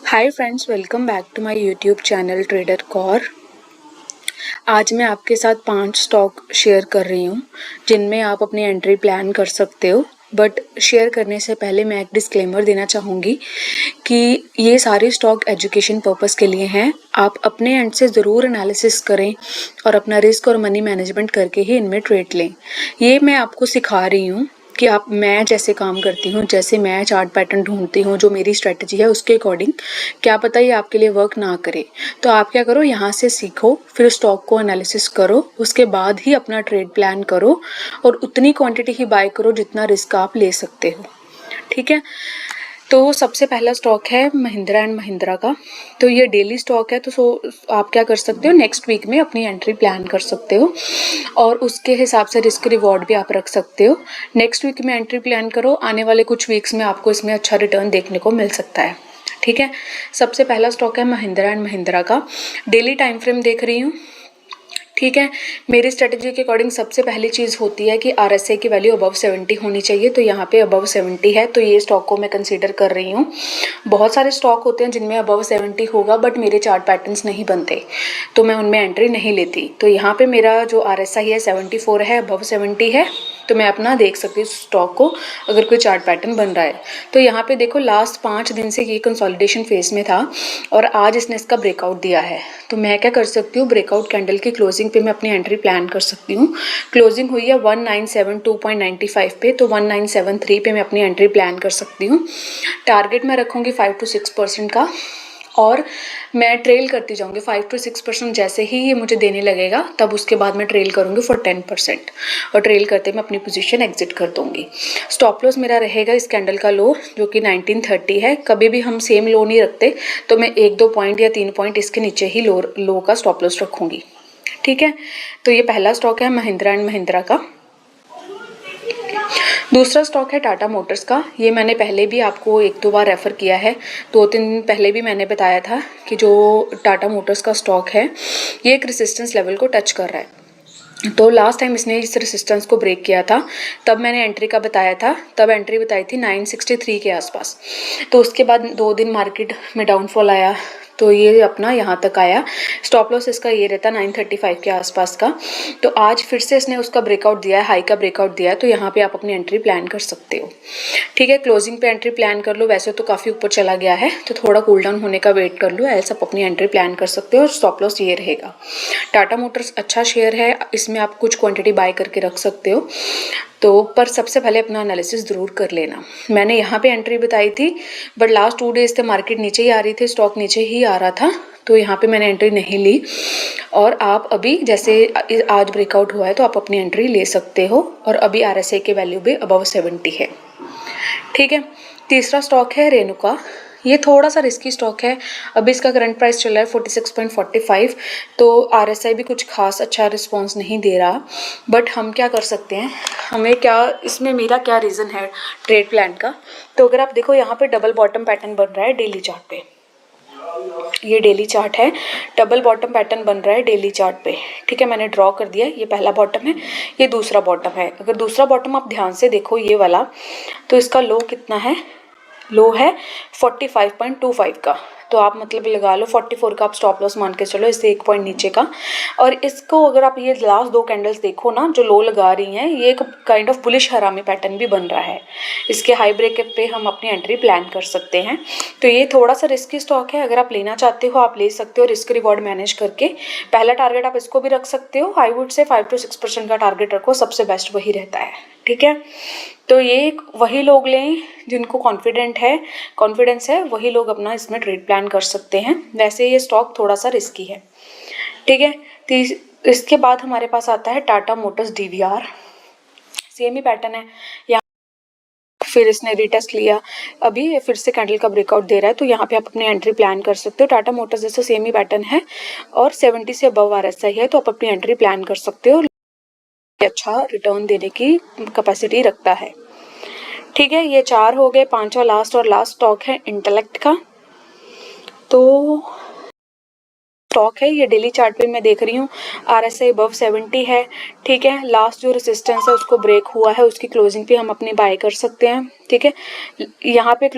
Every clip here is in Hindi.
Hi friends, welcome back to my YouTube channel trader Kaur. आज मैं आपके साथ 5 स्टॉक शेयर कर रही हूँ जिनमें आप अपनी एंट्री प्लान कर सकते हो। बट शेयर करने से पहले मैं एक डिस्क्लेमर देना चाहूँगी कि ये सारे स्टॉक एजुकेशन पर्पस के लिए हैं। आप अपने एंड से ज़रूर एनालिसिस करें और अपना रिस्क और मनी मैनेजमेंट करके ही इनमें ट्रेड लें। ये मैं आपको सिखा रही हूँ कि मैं जैसे काम करती हूँ, जैसे मैं चार्ट पैटर्न ढूंढती हूँ, जो मेरी स्ट्रेटजी है उसके अकॉर्डिंग, क्या पता ये आपके लिए वर्क ना करे। तो आप क्या करो, यहाँ से सीखो, फिर स्टॉक को एनालिसिस करो, उसके बाद ही अपना ट्रेड प्लान करो और उतनी क्वांटिटी ही बाय करो जितना रिस्क आप ले सकते हो। ठीक है। तो सबसे पहला स्टॉक है महिंद्रा एंड महिंद्रा का। तो ये डेली स्टॉक है, तो आप क्या कर सकते हो, नेक्स्ट वीक में अपनी एंट्री प्लान कर सकते हो और उसके हिसाब से रिस्क रिवॉर्ड भी आप रख सकते हो। नेक्स्ट वीक में एंट्री प्लान करो, आने वाले कुछ वीक्स में आपको इसमें अच्छा रिटर्न देखने को मिल सकता है। ठीक है। सबसे पहला स्टॉक है महिंद्रा एंड महिंद्रा का। डेली टाइम फ्रेम देख रही हूँ। ठीक है। मेरी स्ट्रेटजी के अकॉर्डिंग सबसे पहली चीज़ होती है कि RSI की वैल्यू अबव 70 होनी चाहिए। तो यहाँ पे अबव 70 है, तो ये स्टॉक को मैं कंसीडर कर रही हूँ। बहुत सारे स्टॉक होते हैं जिनमें अबव 70 होगा, बट मेरे चार्ट पैटर्न्स नहीं बनते, तो मैं उनमें एंट्री नहीं लेती। तो यहाँ पे मेरा जो RSI है 74 है, अबव 70 है, तो मैं अपना देख सकती हूँ स्टॉक को अगर कोई चार्ट पैटर्न बन रहा है। तो यहाँ पे देखो, लास्ट 5 दिन से ये कंसोलिडेशन फेज में था और आज इसने इसका ब्रेकआउट दिया है। तो मैं क्या कर सकती हूँ, ब्रेकआउट कैंडल की क्लोजिंग पे मैं अपनी एंट्री प्लान कर सकती हूँ। क्लोजिंग हुई है 1972.95 पे, तो 1973 पे मैं अपनी एंट्री प्लान कर सकती हूँ। टारगेट मैं रखूँगी 5 to 6% का और मैं ट्रेल करती जाऊँगी 5 to 6%। जैसे ही ये मुझे देने लगेगा तब उसके बाद मैं ट्रेल करूँगी फॉर 10% और ट्रेल करते मैं अपनी पोजीशन एग्जिट कर दूँगी। स्टॉप लॉस मेरा रहेगा इस कैंडल का लो, जो कि 1930 है। कभी भी हम सेम लो नहीं रखते, तो मैं 1-2 पॉइंट या 3 पॉइंट इसके नीचे ही लो का स्टॉप लॉस रखूँगी। ठीक है। तो ये पहला स्टॉक है महिंद्रा एंड महिंद्रा का। दूसरा स्टॉक है टाटा मोटर्स का। ये मैंने पहले भी आपको 1-2 बार रेफ़र किया है। 2-3 दिन पहले भी मैंने बताया था कि जो टाटा मोटर्स का स्टॉक है ये एक रेजिस्टेंस लेवल को टच कर रहा है। तो लास्ट टाइम इसने इस रेजिस्टेंस को ब्रेक किया था, तब मैंने एंट्री का बताया था, तब एंट्री बताई थी 963 के आसपास। तो उसके बाद 2 दिन मार्केट में डाउनफॉल आया, तो ये अपना यहाँ तक आया। स्टॉप लॉस इसका ये रहता 935 के आसपास का। तो आज फिर से इसने उसका ब्रेकआउट दिया है, हाई का ब्रेकआउट दिया है, तो यहाँ पे आप अपनी एंट्री प्लान कर सकते हो। ठीक है। क्लोजिंग पे एंट्री प्लान कर लो। वैसे तो काफ़ी ऊपर चला गया है, तो थोड़ा कूल डाउन होने का वेट कर लो, ऐसा आप अपनी एंट्री प्लान कर सकते हो और स्टॉप लॉस ये रहेगा। टाटा मोटर्स अच्छा शेयर है, इसमें आप कुछ क्वांटिटी बाय करके रख सकते हो। तो पर सबसे पहले अपना एनालिसिस ज़रूर कर लेना। मैंने यहाँ पे एंट्री बताई थी, बट लास्ट 2 डेज से मार्केट नीचे ही आ रही थी, स्टॉक नीचे ही आ रहा था, तो यहाँ पे मैंने एंट्री नहीं ली। और आप अभी जैसे आज ब्रेकआउट हुआ है तो आप अपनी एंट्री ले सकते हो और अभी RSI के वैल्यू भी अबव 70 है। ठीक है। तीसरा स्टॉक है रेणुका। ये थोड़ा सा रिस्की स्टॉक है। अभी इसका करंट प्राइस चल रहा है 46.45, तो RSI भी कुछ खास अच्छा रिस्पॉन्स नहीं दे रहा। बट हम क्या कर सकते हैं, हमें क्या इसमें, मेरा क्या रीज़न है ट्रेड प्लान का। तो अगर आप देखो, यहाँ पे डबल बॉटम पैटर्न बन रहा है डेली चार्ट पे। ये डेली चार्ट है, डबल बॉटम पैटर्न बन रहा है डेली चार्ट पे। ठीक है। मैंने ड्रॉ कर दिया, ये पहला बॉटम है, ये दूसरा बॉटम है। अगर दूसरा बॉटम आप ध्यान से देखो, ये वाला, तो इसका लो कितना है, लो है 45.25 का। तो आप मतलब लगा लो 44 का आप स्टॉप लॉस मान के चलो, इससे 1 पॉइंट नीचे का। और इसको अगर आप ये लास्ट 2 कैंडल्स देखो ना, जो लो लगा रही हैं, ये एक काइंड ऑफ बुलिश हरामी पैटर्न भी बन रहा है। इसके हाई ब्रेकअप पे हम अपनी एंट्री प्लान कर सकते हैं। तो ये थोड़ा सा रिस्की स्टॉक है, अगर आप लेना चाहते हो आप ले सकते हो रिस्क रिवॉर्ड मैनेज करके। पहला टारगेट आप इसको भी रख सकते हो, आई वुड से 5 to 6% का टारगेट रखो, सबसे बेस्ट वही रहता है। ठीक है। तो ये वही लोग लें जिनको कॉन्फिडेंस है, वही लोग अपना इसमें ट्रेड प्लान कर सकते हैं। वैसे ये स्टॉक थोड़ा सा रिस्की है। ठीक है। तो इसके बाद हमारे पास आता है टाटा मोटर्स DVR। सेम ही पैटर्न है, यहाँ फिर इसने रीटेस्ट लिया, अभी फिर से कैंडल का ब्रेकआउट दे रहा है, तो यहाँ पे आप अपनी एंट्री प्लान कर सकते हो। टाटा मोटर्स जैसे सेम ही पैटर्न है और 70 से अबव RSI है, तो आप अपनी एंट्री प्लान कर सकते हो। अच्छा रिटर्न देने की कैपेसिटी रखता है। ठीक है। ये 4 हो गए। 5वां लास्ट और लास्ट स्टॉक है इंटेलेक्ट का। तो स्टॉक है, ये डेली चार्ट पे मैं देख रही हूँ, RSI अबव 70 है। ठीक है। लास्ट जो रेजिस्टेंस है उसको ब्रेक हुआ है, उसकी क्लोजिंग पे हम अपनी बाय कर सकते हैं। ठीक है। यहाँ पे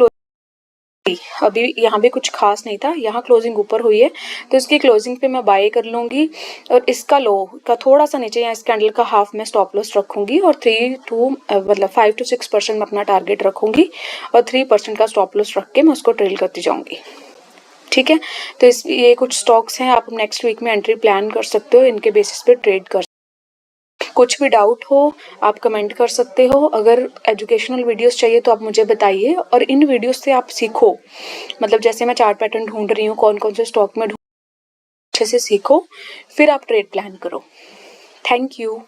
अभी यहाँ भी कुछ खास नहीं था, यहाँ क्लोजिंग ऊपर हुई है तो इसकी क्लोजिंग पे मैं बाय कर लूँगी और इसका लो का थोड़ा सा नीचे या इस कैंडल का हाफ में स्टॉप लॉस रखूँगी और 5 to 6% में अपना टारगेट रखूँगी और 3% का स्टॉप लॉस रख के मैं उसको ट्रेल करती जाऊँगी। ठीक है, तो ये कुछ स्टॉक्स हैं, आप नेक्स्ट वीक में एंट्री प्लान कर सकते हो, इनके बेसिस पे ट्रेड कर। कुछ भी डाउट हो आप कमेंट कर सकते हो। अगर एजुकेशनल वीडियोस चाहिए तो आप मुझे बताइए और इन वीडियोस से आप सीखो, मतलब जैसे मैं चार्ट पैटर्न ढूंढ रही हूँ, कौन कौन से स्टॉक में अच्छे से सीखो, फिर आप ट्रेड प्लान करो। Thank you.